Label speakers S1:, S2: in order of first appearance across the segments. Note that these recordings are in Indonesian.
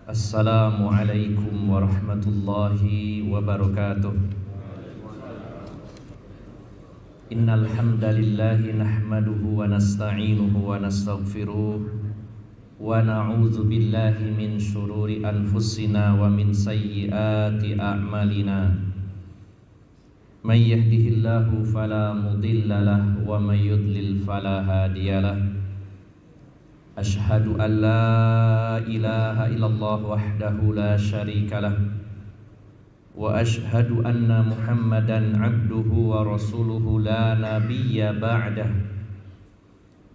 S1: Assalamualaikum warahmatullahi wabarakatuh. Innal hamdalillahi nahmaduhu wa nasta'inuhu wa nastaghfiruh wa na'udzu billahi min syururi anfusina wa min sayyiati a'malina. May yahdihillahu fala mudilla lahu wa may yudlil fala hadiyalah. Ashhadu an la ilaha illallah wahdahu la syarika lah wa ashhadu anna Muhammadan abduhu wa rasuluhu la nabiyya ba'dah.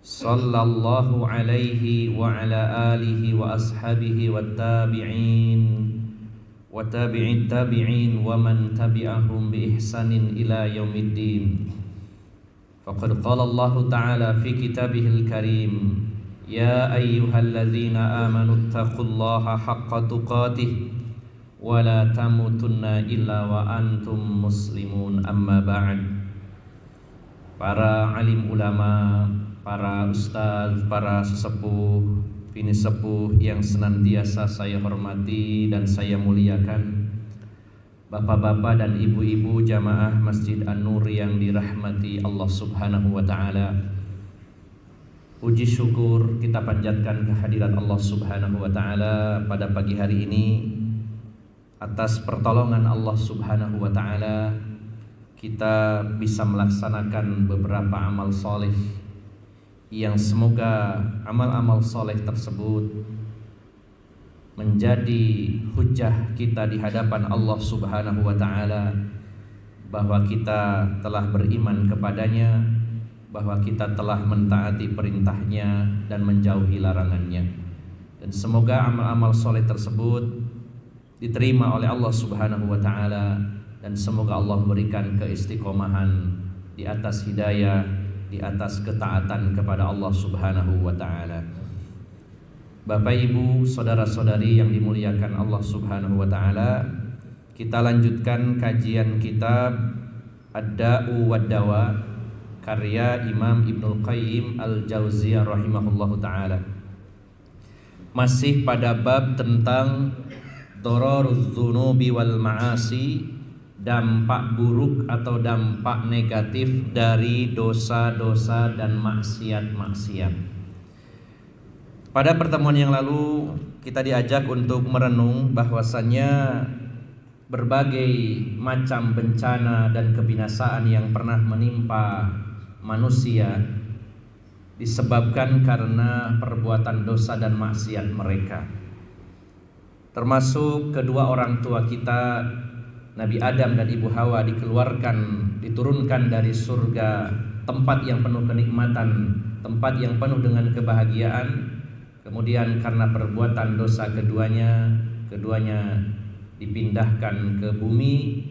S1: Sallallahu alaihi wa ala alihi wa ashabihi wa tabi'in wa tabi'in tabi'in wa man tabi'ahum bi ihsanin ila yaumiddin. Faqad qala Allah ta'ala fi kitabihil karim, Ya ayyuhalladzina amanu taqullaha haqqa tuqatih wa la tamutunna illa wa antum muslimun, amma ba'd. Para alim ulama, para ustaz, para sesepuh, bini sepuh yang senantiasa saya hormati dan saya muliakan, bapak-bapak dan ibu-ibu jamaah Masjid An-Nur yang dirahmati Allah Subhanahu wa ta'ala. Puji syukur kita panjatkan kehadirat Allah Subhanahu wa ta'ala pada pagi hari ini. Atas pertolongan Allah Subhanahu wa ta'ala, kita bisa melaksanakan beberapa amal soleh yang semoga amal-amal soleh tersebut menjadi hujjah kita di hadapan Allah Subhanahu wa ta'ala, bahwa kita telah beriman kepadanya, bahwa kita telah mentaati perintahnya dan menjauhi larangannya. Dan semoga amal-amal soleh tersebut diterima oleh Allah Subhanahu wa ta'ala, dan semoga Allah berikan keistiqomahan di atas hidayah, di atas ketaatan kepada Allah Subhanahu wa ta'ala. Bapak ibu saudara-saudari yang dimuliakan Allah Subhanahu wa ta'ala, kita lanjutkan kajian kitab Ad-Da'u wad-Dawa karya Imam Ibnul Qayyim Al-Jauziyah rahimahullahu ta'ala. Masih pada bab tentang dararuz dzunubi wal ma'asi, dampak buruk atau dampak negatif dari dosa-dosa dan maksiat-maksiat. Pada pertemuan yang lalu kita diajak untuk merenung bahwasannya berbagai macam bencana dan kebinasaan yang pernah menimpa manusia disebabkan karena perbuatan dosa dan maksiat mereka. Termasuk kedua orang tua kita, Nabi Adam dan Ibu Hawa, diturunkan dari surga, tempat yang penuh kenikmatan, tempat yang penuh dengan kebahagiaan. Kemudian karena perbuatan dosa keduanya dipindahkan ke bumi,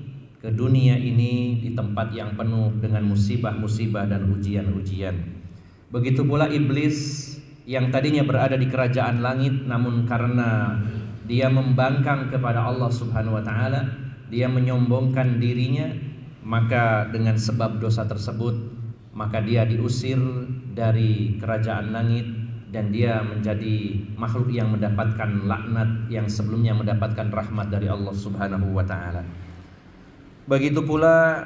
S1: ke dunia ini, di tempat yang penuh dengan musibah-musibah dan ujian-ujian. Begitu pula iblis yang tadinya berada di kerajaan langit, namun karena dia membangkang kepada Allah Subhanahu wa ta'ala, dia menyombongkan dirinya, maka dengan sebab dosa tersebut maka dia diusir dari kerajaan langit, dan dia menjadi makhluk yang mendapatkan laknat yang sebelumnya mendapatkan rahmat dari Allah Subhanahu wa ta'ala. Begitu pula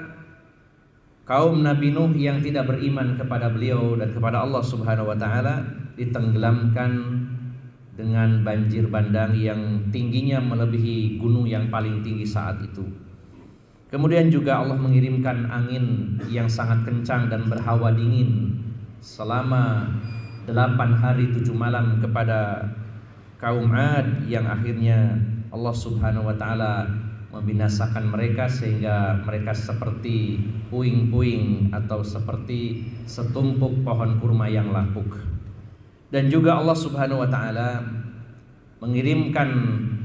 S1: kaum Nabi Nuh yang tidak beriman kepada beliau dan kepada Allah Subhanahu wa ta'ala, ditenggelamkan dengan banjir bandang yang tingginya melebihi gunung yang paling tinggi saat itu. Kemudian juga Allah mengirimkan angin yang sangat kencang dan berhawa dingin selama 8 hari 7 malam kepada kaum Ad, yang akhirnya Allah Subhanahu wa ta'ala membinasakan mereka sehingga mereka seperti puing-puing atau seperti setumpuk pohon kurma yang lapuk. Dan juga Allah Subhanahu wa ta'ala mengirimkan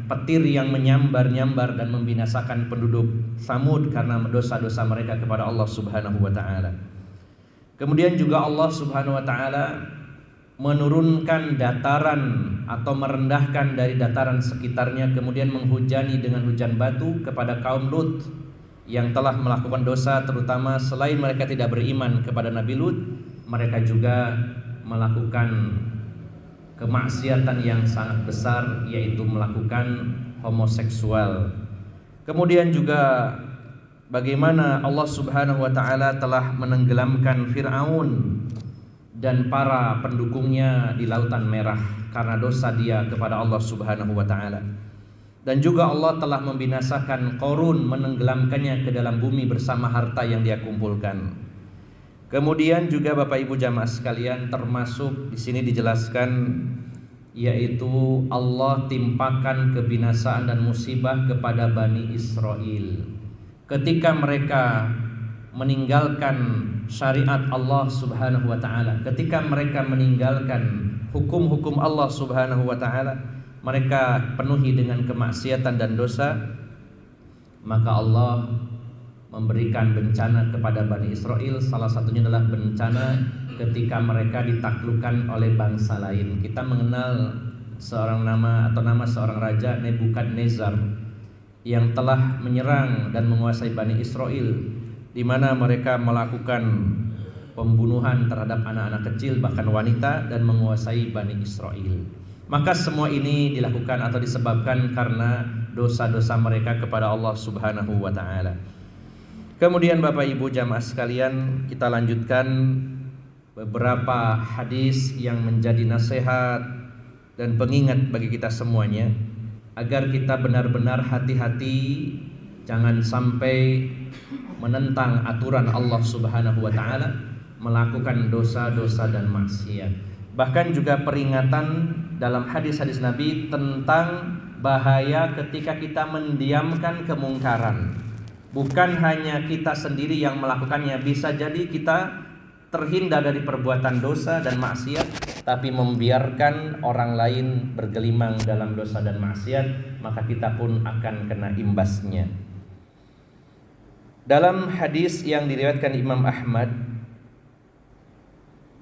S1: petir yang menyambar-nyambar dan membinasakan penduduk Tsamud karena dosa-dosa mereka kepada Allah Subhanahu wa ta'ala. Kemudian juga Allah Subhanahu wa ta'ala menurunkan dataran atau merendahkan dari dataran sekitarnya, kemudian menghujani dengan hujan batu kepada kaum Lut yang telah melakukan dosa, terutama selain mereka tidak beriman kepada Nabi Lut, mereka juga melakukan kemaksiatan yang sangat besar, yaitu melakukan homoseksual. Kemudian juga bagaimana Allah Subhanahu wa taala telah menenggelamkan Firaun dan para pendukungnya di Lautan Merah karena dosa dia kepada Allah Subhanahu wa taala. Dan juga Allah telah membinasakan Qarun, menenggelamkannya ke dalam bumi bersama harta yang dia kumpulkan. Kemudian juga Bapak Ibu jamaah sekalian, termasuk di sini dijelaskan yaitu Allah timpakan kebinasaan dan musibah kepada Bani Israel ketika mereka meninggalkan syariat Allah Subhanahu wa taala, ketika mereka meninggalkan hukum-hukum Allah Subhanahu wa taala, mereka penuhi dengan kemaksiatan dan dosa, maka Allah memberikan bencana kepada Bani Israel. Salah satunya adalah bencana ketika mereka ditaklukkan oleh bangsa lain. Kita mengenal seorang nama seorang raja, Nebukadnezar, yang telah menyerang dan menguasai Bani Israel, di mana mereka melakukan pembunuhan terhadap anak-anak kecil bahkan wanita dan menguasai Bani Israel. Maka semua ini dilakukan atau disebabkan karena dosa-dosa mereka kepada Allah Subhanahu wa taala. Kemudian Bapak Ibu jamaah sekalian, kita lanjutkan beberapa hadis yang menjadi nasihat dan pengingat bagi kita semuanya, agar kita benar-benar hati-hati jangan sampai menentang aturan Allah Subhanahu wa taala, melakukan dosa-dosa dan maksiat. Bahkan juga peringatan dalam hadis-hadis Nabi tentang bahaya ketika kita mendiamkan kemungkaran. Bukan hanya kita sendiri yang melakukannya, bisa jadi kita terhindar dari perbuatan dosa dan maksiat, tapi membiarkan orang lain bergelimang dalam dosa dan maksiat, maka kita pun akan kena imbasnya. Dalam hadis yang diriwayatkan Imam Ahmad,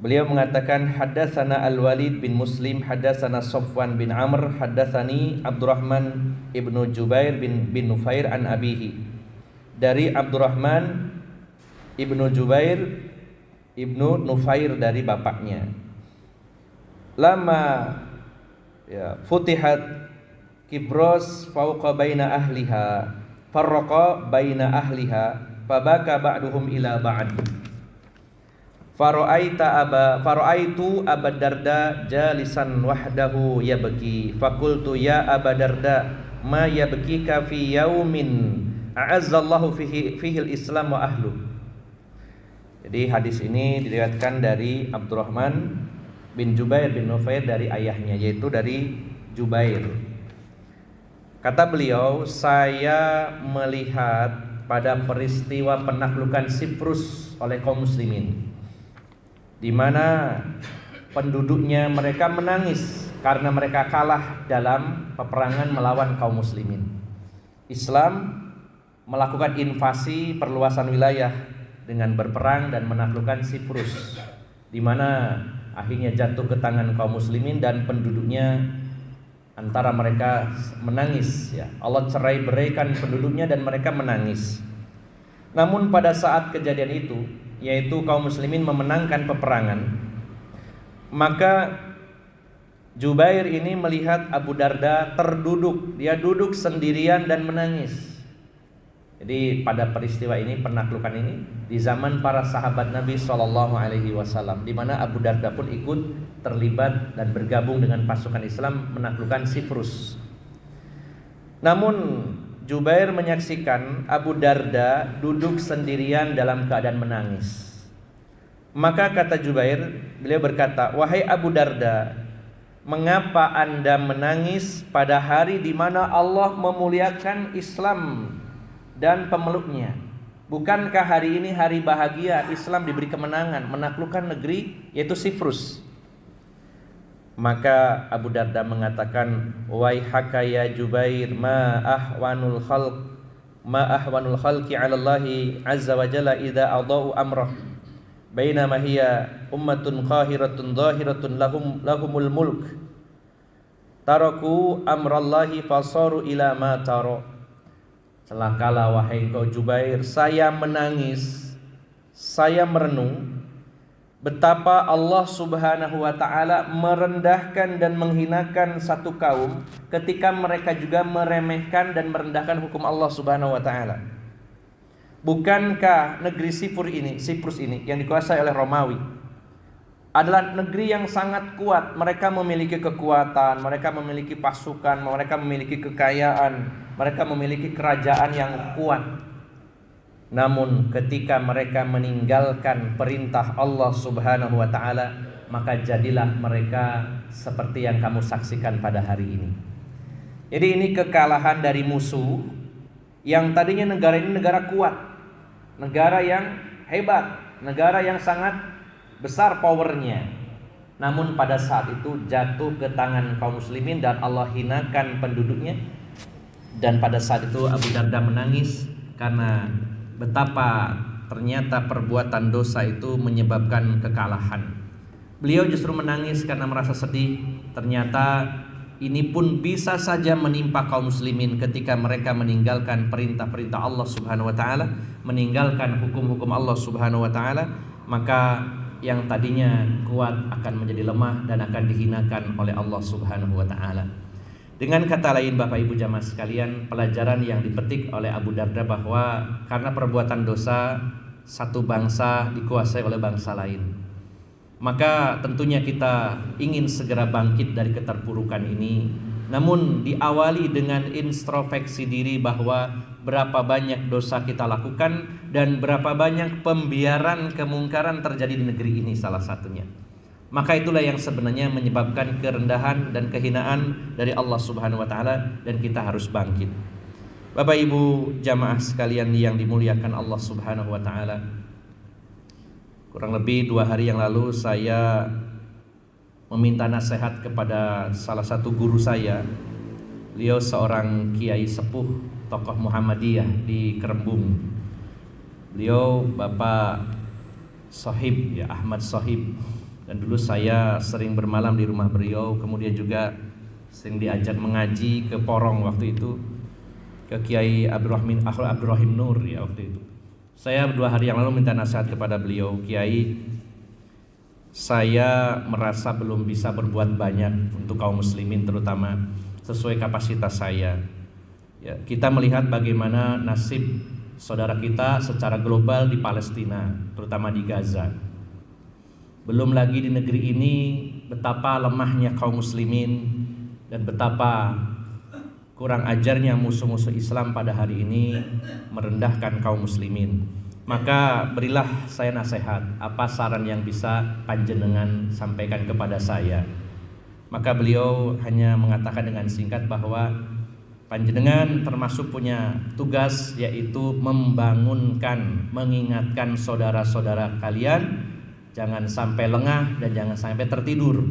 S1: beliau mengatakan, haddatsana Al-Walid bin Muslim, haddatsana Safwan bin Amr, haddatsani Abdurrahman ibnu Jubair bin Nufair an abihi. Dari Abdurrahman ibnu Jubair ibnu Nufair dari bapaknya. Lama futihat Kibros fauqa baina ahliha, farraqa baina ahliha, fabaka ba'duhum ila ba'd. Fara'aitu Aba Darda jalisan wahdahu yabki, fakultu ya Aba Darda ma yabkika fi yaumin a'azzallahu fihi al-Islam wa ahlu. Jadi hadis ini diriwayatkan dari Abdurrahman bin Jubair bin Nufair dari ayahnya, yaitu dari Jubair. Kata beliau, saya melihat pada peristiwa penaklukan Siprus oleh kaum muslimin, di mana penduduknya mereka menangis karena mereka kalah dalam peperangan melawan kaum muslimin. Islam melakukan invasi perluasan wilayah dengan berperang dan menaklukkan Siprus, di mana akhirnya jatuh ke tangan kaum muslimin dan penduduknya antara mereka menangis. Allah cerai beraikan penduduknya dan mereka menangis. Namun pada saat kejadian itu, yaitu kaum muslimin memenangkan peperangan, maka Jubair ini melihat Abu Darda terduduk, dia duduk sendirian dan menangis. Jadi pada peristiwa ini, penaklukan ini di zaman para sahabat Nabi SAW, di mana Abu Darda pun ikut terlibat dan bergabung dengan pasukan Islam menaklukkan Siprus. Namun Jubair menyaksikan Abu Darda duduk sendirian dalam keadaan menangis. Maka kata Jubair, beliau berkata, wahai Abu Darda, mengapa Anda menangis pada hari di mana Allah memuliakan Islam dan pemeluknya? Bukankah hari ini hari bahagia, Islam diberi kemenangan, menaklukkan negeri yaitu Siprus? Maka Abu Darda mengatakan, waihaka ya Jubair, ma ahwanul khalqi 'ala Allahi azza wa jalla idza adau amrah, bainama hiya ummatun qahiratun zahiratun lahumul mulk, taraku amrallahi fasaru ila ma tara. Celakalah wahai engkau Jubair, saya menangis, saya merenung betapa Allah Subhanahu wa taala merendahkan dan menghinakan satu kaum ketika mereka juga meremehkan dan merendahkan hukum Allah Subhanahu wa taala. Bukankah negeri Siprus ini yang dikuasai oleh Romawi adalah negeri yang sangat kuat. Mereka memiliki kekuatan, mereka memiliki pasukan, mereka memiliki kekayaan, mereka memiliki kerajaan yang kuat. Namun ketika mereka meninggalkan perintah Allah Subhanahu wa taala, maka jadilah mereka seperti yang kamu saksikan pada hari ini. Jadi ini kekalahan dari musuh yang tadinya negara ini negara kuat, negara yang hebat, negara yang sangat besar powernya. Namun pada saat itu jatuh ke tangan kaum muslimin dan Allah hinakan penduduknya. Dan pada saat itu Abu Darda menangis karena betapa ternyata perbuatan dosa itu menyebabkan kekalahan. Beliau justru menangis karena merasa sedih. Ternyata ini pun bisa saja menimpa kaum muslimin ketika mereka meninggalkan perintah-perintah Allah Subhanahu wa taala, meninggalkan hukum-hukum Allah Subhanahu wa taala, maka yang tadinya kuat akan menjadi lemah dan akan dihinakan oleh Allah Subhanahu wa taala. Dengan kata lain Bapak Ibu jamaah sekalian, pelajaran yang dipetik oleh Abu Darda bahwa karena perbuatan dosa satu bangsa dikuasai oleh bangsa lain, maka tentunya kita ingin segera bangkit dari keterpurukan ini. Namun diawali dengan introspeksi diri bahwa berapa banyak dosa kita lakukan dan berapa banyak pembiaran kemungkaran terjadi di negeri ini salah satunya. Maka itulah yang sebenarnya menyebabkan kerendahan dan kehinaan dari Allah Subhanahu wa taala, dan kita harus bangkit. Bapak Ibu jamaah sekalian yang dimuliakan Allah Subhanahu wa taala, kurang lebih 2 hari yang lalu saya meminta nasihat kepada salah satu guru saya. Beliau seorang kiai sepuh, tokoh Muhammadiyah di Kerembung. Beliau Bapak Sohib ya, Ahmad Sohib. Dan dulu saya sering bermalam di rumah beliau, kemudian juga sering diajak mengaji ke Porong waktu itu, ke Kiai Abdurrahim Nur ya waktu itu. Saya 2 hari yang lalu minta nasihat kepada beliau, Kiai, saya merasa belum bisa berbuat banyak untuk kaum muslimin terutama sesuai kapasitas saya. Ya, kita melihat bagaimana nasib saudara kita secara global di Palestina, terutama di Gaza. Belum lagi di negeri ini betapa lemahnya kaum muslimin dan betapa kurang ajarnya musuh-musuh Islam pada hari ini merendahkan kaum muslimin. Maka berilah saya nasihat, apa saran yang bisa panjenengan sampaikan kepada saya. Maka beliau hanya mengatakan dengan singkat bahwa panjenengan termasuk punya tugas, yaitu membangunkan, mengingatkan saudara-saudara kalian jangan sampai lengah dan jangan sampai tertidur.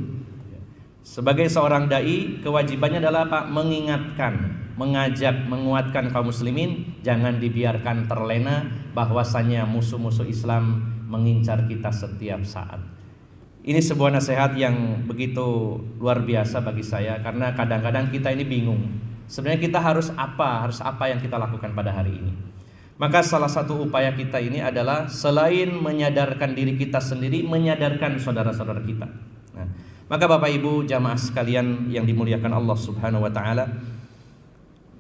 S1: Sebagai seorang dai, kewajibannya adalah apa? Mengingatkan, mengajak, menguatkan kaum muslimin, jangan dibiarkan terlena bahwasanya musuh-musuh Islam mengincar kita setiap saat. Ini sebuah nasihat yang begitu luar biasa bagi saya, karena kadang-kadang kita ini bingung. Sebenarnya kita harus apa yang kita lakukan pada hari ini. Maka salah satu upaya kita ini adalah selain menyadarkan diri kita sendiri, menyadarkan saudara-saudara kita. Nah, maka Bapak Ibu jamaah sekalian yang dimuliakan Allah Subhanahu wa taala,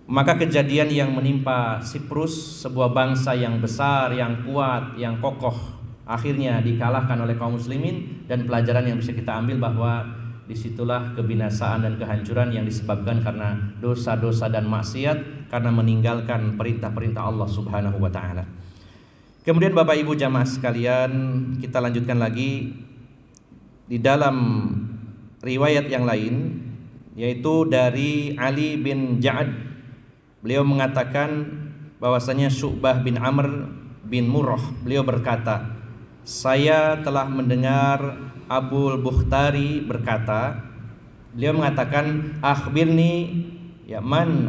S1: maka kejadian yang menimpa Siprus, sebuah bangsa yang besar, yang kuat, yang kokoh, akhirnya dikalahkan oleh kaum muslimin, dan pelajaran yang bisa kita ambil bahwa disitulah kebinasaan dan kehancuran yang disebabkan karena dosa-dosa dan maksiat, karena meninggalkan perintah-perintah Allah Subhanahu wa taala. Kemudian Bapak Ibu jamaah sekalian, kita lanjutkan lagi di dalam riwayat yang lain, yaitu dari Ali bin Ja'ad. Beliau mengatakan bahwasanya Syu'bah bin Amr bin Murrah, beliau berkata, saya telah mendengar Abul Bukhtari berkata, beliau mengatakan, akhbirni ya man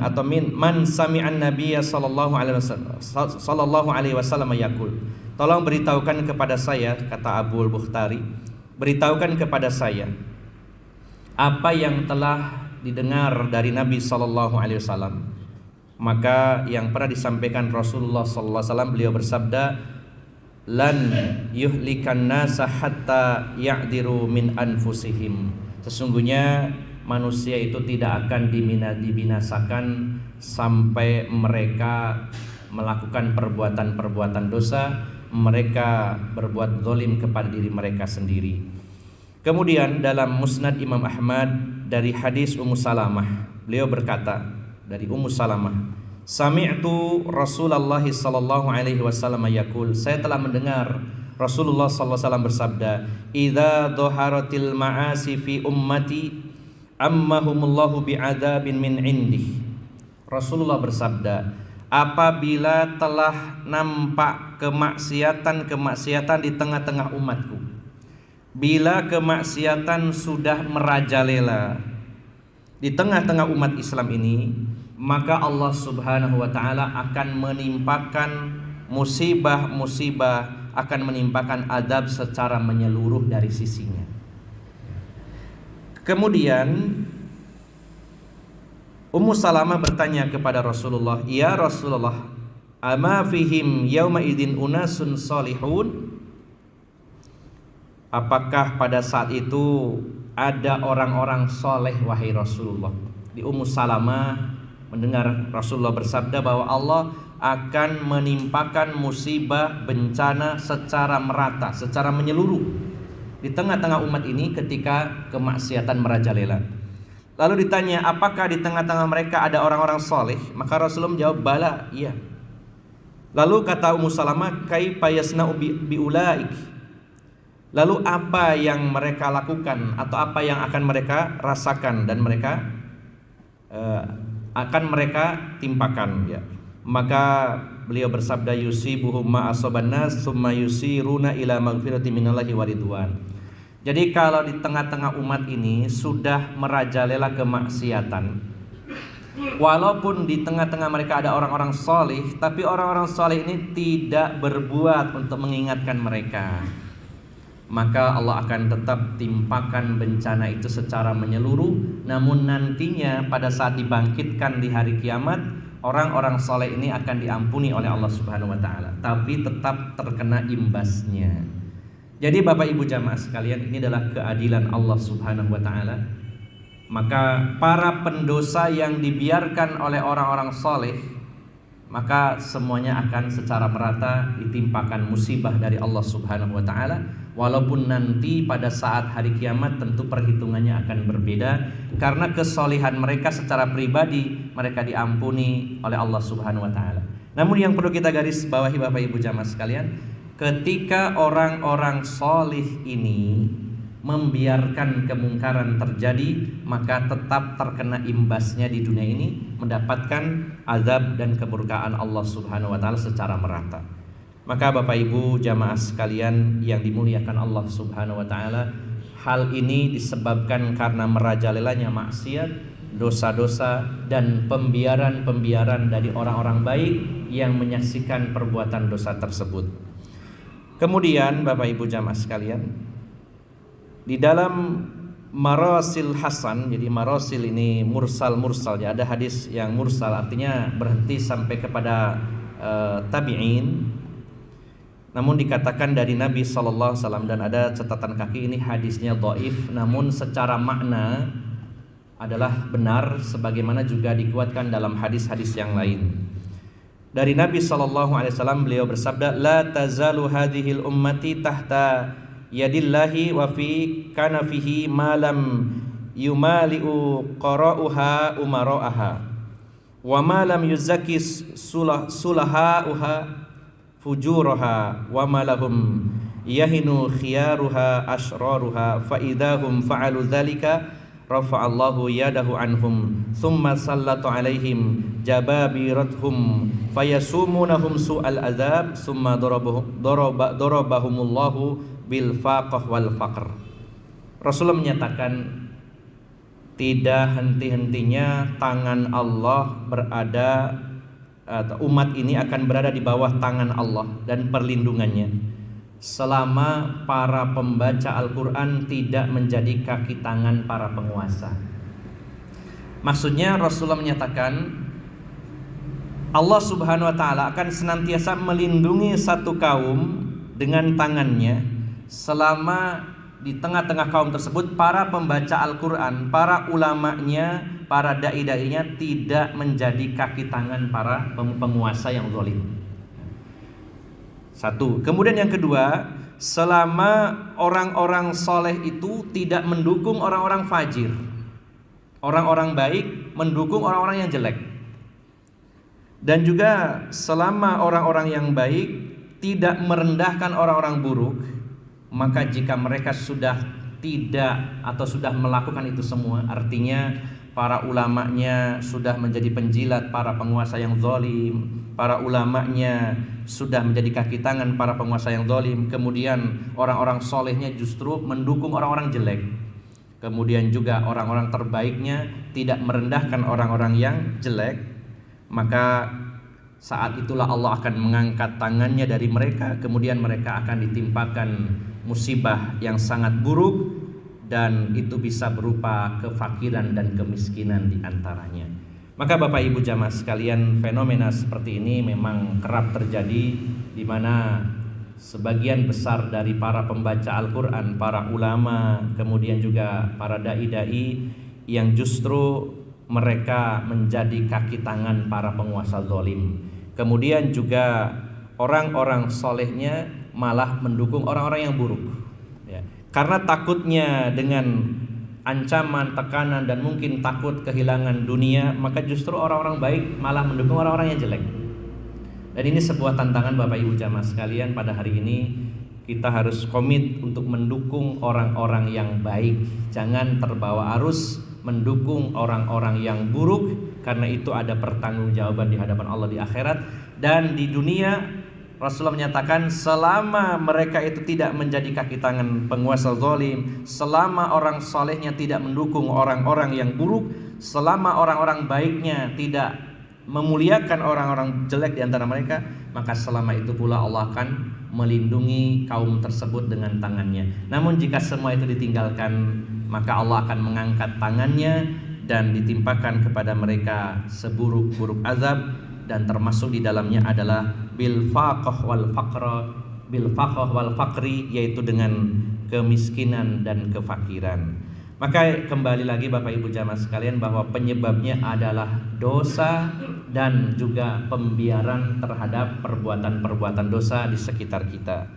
S1: sami'an nabiyya sallallahu alaihi wasallam yaqul. Tolong beritahukan kepada saya, kata Abul Bukhtari, beritahukan kepada saya apa yang telah didengar dari Nabi sallallahu alaihi wasallam. Maka yang pernah disampaikan Rasulullah sallallahu alaihi wasallam, beliau bersabda, lan yuhlikan nasa hatta ya'diru min anfusihim. Sesungguhnya manusia itu tidak akan dibinasakan sampai mereka melakukan perbuatan-perbuatan dosa, mereka berbuat zalim kepada diri mereka sendiri. Kemudian dalam Musnad Imam Ahmad dari hadis Ummu Salamah, beliau berkata dari Ummu Salamah, sami'tu Rasulullah sallallahu alaihi wasallam yaqul, saya telah mendengar Rasulullah sallallahu alaihi wasallam bersabda, idza dhaharatil ma'asi fi ummati ammahumullahu bi'adzabin min indih. Rasulullah bersabda, apabila telah nampak kemaksiatan di tengah-tengah umatku, bila kemaksiatan sudah merajalela di tengah-tengah umat Islam ini, maka Allah Subhanahu wa taala akan menimpakan musibah-musibah, akan menimpakan adab secara menyeluruh dari sisinya. Kemudian Ummu Salamah bertanya kepada Rasulullah, ya Rasulullah, ama fihim yauma idzin unasun salihun? Apakah pada saat itu ada orang-orang soleh wahai Rasulullah? Di Ummu Salamah mendengar Rasulullah bersabda bahwa Allah akan menimpakan musibah bencana secara merata, secara menyeluruh di tengah-tengah umat ini ketika kemaksiatan merajalela. Lalu ditanya, apakah di tengah-tengah mereka ada orang-orang soleh? Maka Rasulullah menjawab, bala, iya. Lalu kata Ummu Salamah, kaifa yasna'u biulaik? Lalu apa yang mereka lakukan atau apa yang akan mereka rasakan dan mereka akan mereka timpakan, ya. Maka beliau bersabda, yusibuhum ma asaban nas tsumma yusiruna ila magfirati minallahi wa ridwan. Jadi kalau di tengah-tengah umat ini sudah merajalela kemaksiatan, walaupun di tengah-tengah mereka ada orang-orang soleh, tapi orang-orang soleh ini tidak berbuat untuk mengingatkan mereka, maka Allah akan tetap timpakan bencana itu secara menyeluruh. Namun nantinya pada saat dibangkitkan di hari kiamat, orang-orang soleh ini akan diampuni oleh Allah Subhanahu wa taala, tapi tetap terkena imbasnya. Jadi Bapak Ibu jamaah sekalian, ini adalah keadilan Allah Subhanahu wa taala. Maka para pendosa yang dibiarkan oleh orang-orang soleh, maka semuanya akan secara merata ditimpakan musibah dari Allah Subhanahu wa taala. Walaupun nanti pada saat hari kiamat tentu perhitungannya akan berbeda, karena kesolehan mereka secara pribadi mereka diampuni oleh Allah Subhanahu wa taala. Namun yang perlu kita garis bawahi Bapak Ibu jamaah sekalian, ketika orang-orang soleh ini membiarkan kemungkaran terjadi, maka tetap terkena imbasnya di dunia ini, mendapatkan azab dan kemurkaan Allah Subhanahu wa taala secara merata. Maka Bapak Ibu jamaah sekalian yang dimuliakan Allah Subhanahu wa taala, hal ini disebabkan karena merajalelanya maksiat, dosa-dosa dan pembiaran-pembiaran dari orang-orang baik yang menyaksikan perbuatan dosa tersebut. Kemudian Bapak Ibu jamaah sekalian, di dalam marasil hasan, jadi marasil ini mursal ya, ada hadis yang mursal artinya berhenti sampai kepada tabi'in. Namun dikatakan dari Nabi SAW, dan ada catatan kaki ini hadisnya dhaif, namun secara makna adalah benar, sebagaimana juga dikuatkan dalam hadis-hadis yang lain. Dari Nabi SAW beliau bersabda, la tazalu hadhil ummati tahta yadillahi wa fi kanafihi malam yumali'u qara'uha umara'aha wa malam yuzaki sulaha'uha fujuraha wa malahum yahinu khiyaruha ashraruha fa idahum fa'alu dzalika rafa'allahu yadahu anhum thumma sallatu alaihim jababirathum fayasumunahum su'al adzab thumma darabahumullahu bil faqah wal faqr. Rasulullah menyatakan tidak henti-hentinya tangan Allah berada, umat ini akan berada di bawah tangan Allah dan perlindungannya selama para pembaca Al-Quran tidak menjadi kaki tangan para penguasa. Maksudnya Rasulullah menyatakan Allah Subhanahu wa ta'ala akan senantiasa melindungi satu kaum dengan tangannya selama di tengah-tengah kaum tersebut para pembaca Al-Quran, para ulamanya, para dai-dainya tidak menjadi kaki tangan para penguasa yang zalim. Satu. Kemudian yang kedua, selama orang-orang soleh itu tidak mendukung orang-orang fajir, orang-orang baik mendukung orang-orang yang jelek. Dan juga selama orang-orang yang baik tidak merendahkan orang-orang buruk, maka jika mereka sudah tidak atau sudah melakukan itu semua, artinya para ulamanya sudah menjadi penjilat para penguasa yang zalim, para ulamanya sudah menjadi kaki tangan para penguasa yang zalim, kemudian orang-orang solehnya justru mendukung orang-orang jelek, kemudian juga orang-orang terbaiknya tidak merendahkan orang-orang yang jelek, maka saat itulah Allah akan mengangkat tangannya dari mereka, kemudian mereka akan ditimpakan musibah yang sangat buruk, dan itu bisa berupa kefakiran dan kemiskinan di antaranya. Maka Bapak Ibu jamaah sekalian, fenomena seperti ini memang kerap terjadi, di mana sebagian besar dari para pembaca Al-Quran, para ulama, kemudian juga para dai-dai yang justru mereka menjadi kaki tangan para penguasa zalim. Kemudian juga orang-orang solehnya malah mendukung orang-orang yang buruk, ya. Karena takutnya dengan ancaman, tekanan, dan mungkin takut kehilangan dunia, maka justru orang-orang baik malah mendukung orang-orang yang jelek. Dan ini sebuah tantangan Bapak Ibu jamaah sekalian. Pada hari ini kita harus komit untuk mendukung orang-orang yang baik, jangan terbawa arus mendukung orang-orang yang buruk, karena itu ada pertanggungjawaban di hadapan Allah di akhirat. Dan di dunia Rasulullah menyatakan selama mereka itu tidak menjadi kaki tangan penguasa zalim, selama orang solehnya tidak mendukung orang-orang yang buruk, selama orang-orang baiknya tidak memuliakan orang-orang jelek di antara mereka, maka selama itu pula Allah akan melindungi kaum tersebut dengan tangannya. Namun jika semua itu ditinggalkan, maka Allah akan mengangkat tangannya dan ditimpakan kepada mereka seburuk-buruk azab, dan termasuk di dalamnya adalah bil faqah wal faqri, yaitu dengan kemiskinan dan kefakiran. Maka kembali lagi Bapak Ibu jamaah sekalian, bahwa penyebabnya adalah dosa dan juga pembiaran terhadap perbuatan-perbuatan dosa di sekitar kita.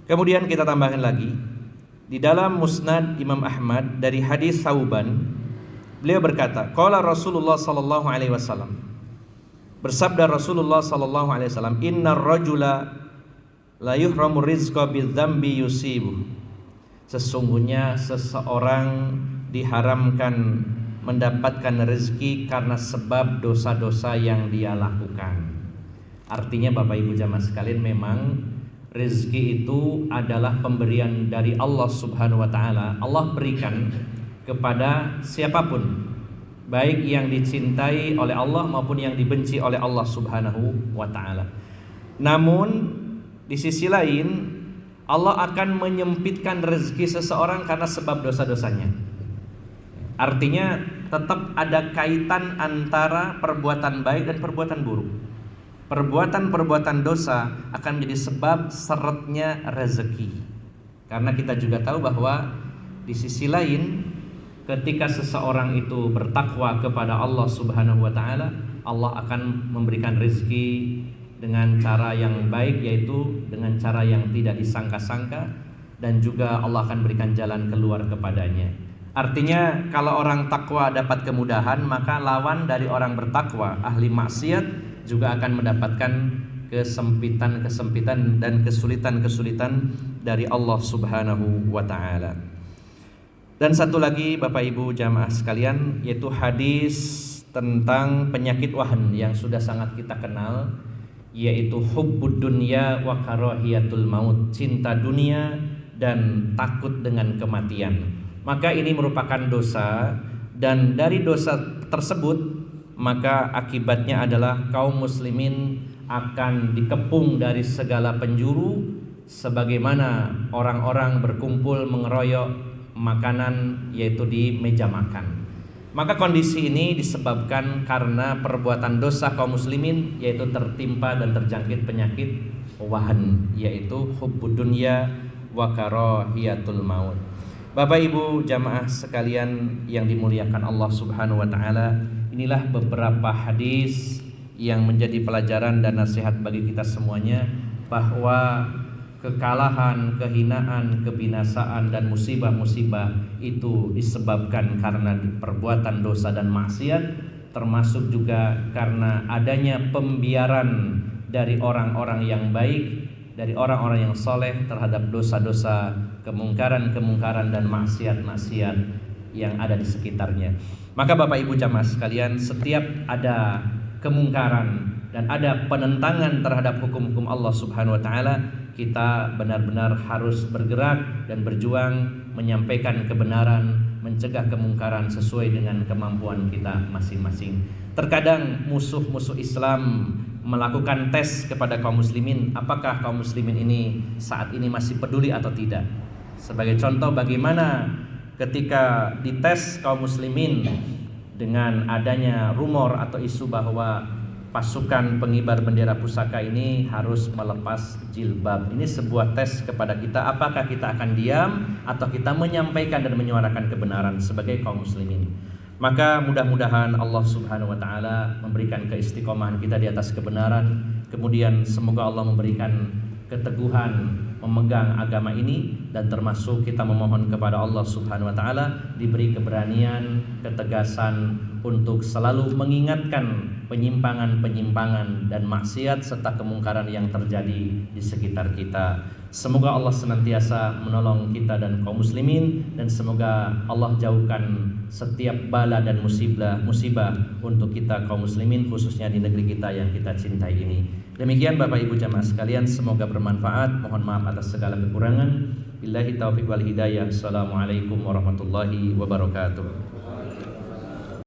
S1: Kemudian kita tambahkan lagi, di dalam Musnad Imam Ahmad dari hadis Sauban, beliau berkata, qala Rasulullah sallallahu alaihi wasallam, bersabda Rasulullah sallallahu alaihi wasallam, innar rajula la yuhramu rizqa bidzambi yusibu. Sesungguhnya seseorang diharamkan mendapatkan rezeki karena sebab dosa-dosa yang dia lakukan. Artinya Bapak Ibu jamaah sekalian, memang rezeki itu adalah pemberian dari Allah Subhanahu wa taala. Allah berikan kepada siapapun, baik yang dicintai oleh Allah maupun yang dibenci oleh Allah Subhanahu wa ta'ala. Namun di sisi lain, Allah akan menyempitkan rezeki seseorang karena sebab dosa-dosanya. Artinya tetap ada kaitan antara perbuatan baik dan perbuatan buruk. Perbuatan-perbuatan dosa akan menjadi sebab seretnya rezeki. Karena kita juga tahu bahwa di sisi lain, ketika seseorang itu bertakwa kepada Allah Subhanahu wa ta'ala, Allah akan memberikan rezeki dengan cara yang baik, yaitu dengan cara yang tidak disangka-sangka, dan juga Allah akan berikan jalan keluar kepadanya. Artinya kalau orang takwa dapat kemudahan, maka lawan dari orang bertakwa, ahli maksiat, juga akan mendapatkan kesempitan-kesempitan dan kesulitan-kesulitan dari Allah Subhanahu wa ta'ala. Dan satu lagi Bapak Ibu jamaah sekalian, yaitu hadis tentang penyakit wahan yang sudah sangat kita kenal, yaitu hubbud dunya wa karahiyatul maut, cinta dunia dan takut dengan kematian. Maka ini merupakan dosa, dan dari dosa tersebut maka akibatnya adalah kaum muslimin akan dikepung dari segala penjuru, sebagaimana orang-orang berkumpul mengeroyok makanan, yaitu di meja makan. Maka kondisi ini disebabkan karena perbuatan dosa kaum muslimin, yaitu tertimpa dan terjangkit penyakit wahan, yaitu hubbud dunya wa karahiyatul maut. Bapak Ibu jamaah sekalian yang dimuliakan Allah Subhanahu wa taala, inilah beberapa hadis yang menjadi pelajaran dan nasihat bagi kita semuanya, bahwa kekalahan, kehinaan, kebinasaan dan musibah-musibah itu disebabkan karena perbuatan dosa dan maksiat, termasuk juga karena adanya pembiaran dari orang-orang yang baik, dari orang-orang yang soleh terhadap dosa-dosa, kemungkaran-kemungkaran dan maksiat-maksiat yang ada di sekitarnya. Maka Bapak Ibu jamaah sekalian, setiap ada kemungkaran dan ada penentangan terhadap hukum-hukum Allah Subhanahu wa taala, kita benar-benar harus bergerak dan berjuang menyampaikan kebenaran, mencegah kemungkaran sesuai dengan kemampuan kita masing-masing. Terkadang musuh-musuh Islam melakukan tes kepada kaum muslimin, apakah kaum muslimin ini saat ini masih peduli atau tidak. Sebagai contoh, bagaimana ketika dites kaum muslimin dengan adanya rumor atau isu bahwa pasukan pengibar bendera pusaka ini harus melepas jilbab. Ini sebuah tes kepada kita, apakah kita akan diam atau kita menyampaikan dan menyuarakan kebenaran sebagai kaum muslimin. Maka mudah-mudahan Allah Subhanahu wa taala memberikan keistiqomahan kita di atas kebenaran. Kemudian semoga Allah memberikan keteguhan memegang agama ini, dan termasuk kita memohon kepada Allah Subhanahu wa taala diberi keberanian, ketegasan untuk selalu mengingatkan penyimpangan-penyimpangan dan maksiat serta kemungkaran yang terjadi di sekitar kita. Semoga Allah senantiasa menolong kita dan kaum muslimin, dan semoga Allah jauhkan setiap bala dan musibah untuk kita kaum muslimin, khususnya di negeri kita yang kita cintai ini. Demikian Bapak Ibu jamaah sekalian, semoga bermanfaat. Mohon maaf atas segala kekurangan. Billahi taufiq wal hidayah. Assalamualaikum warahmatullahi wabarakatuh.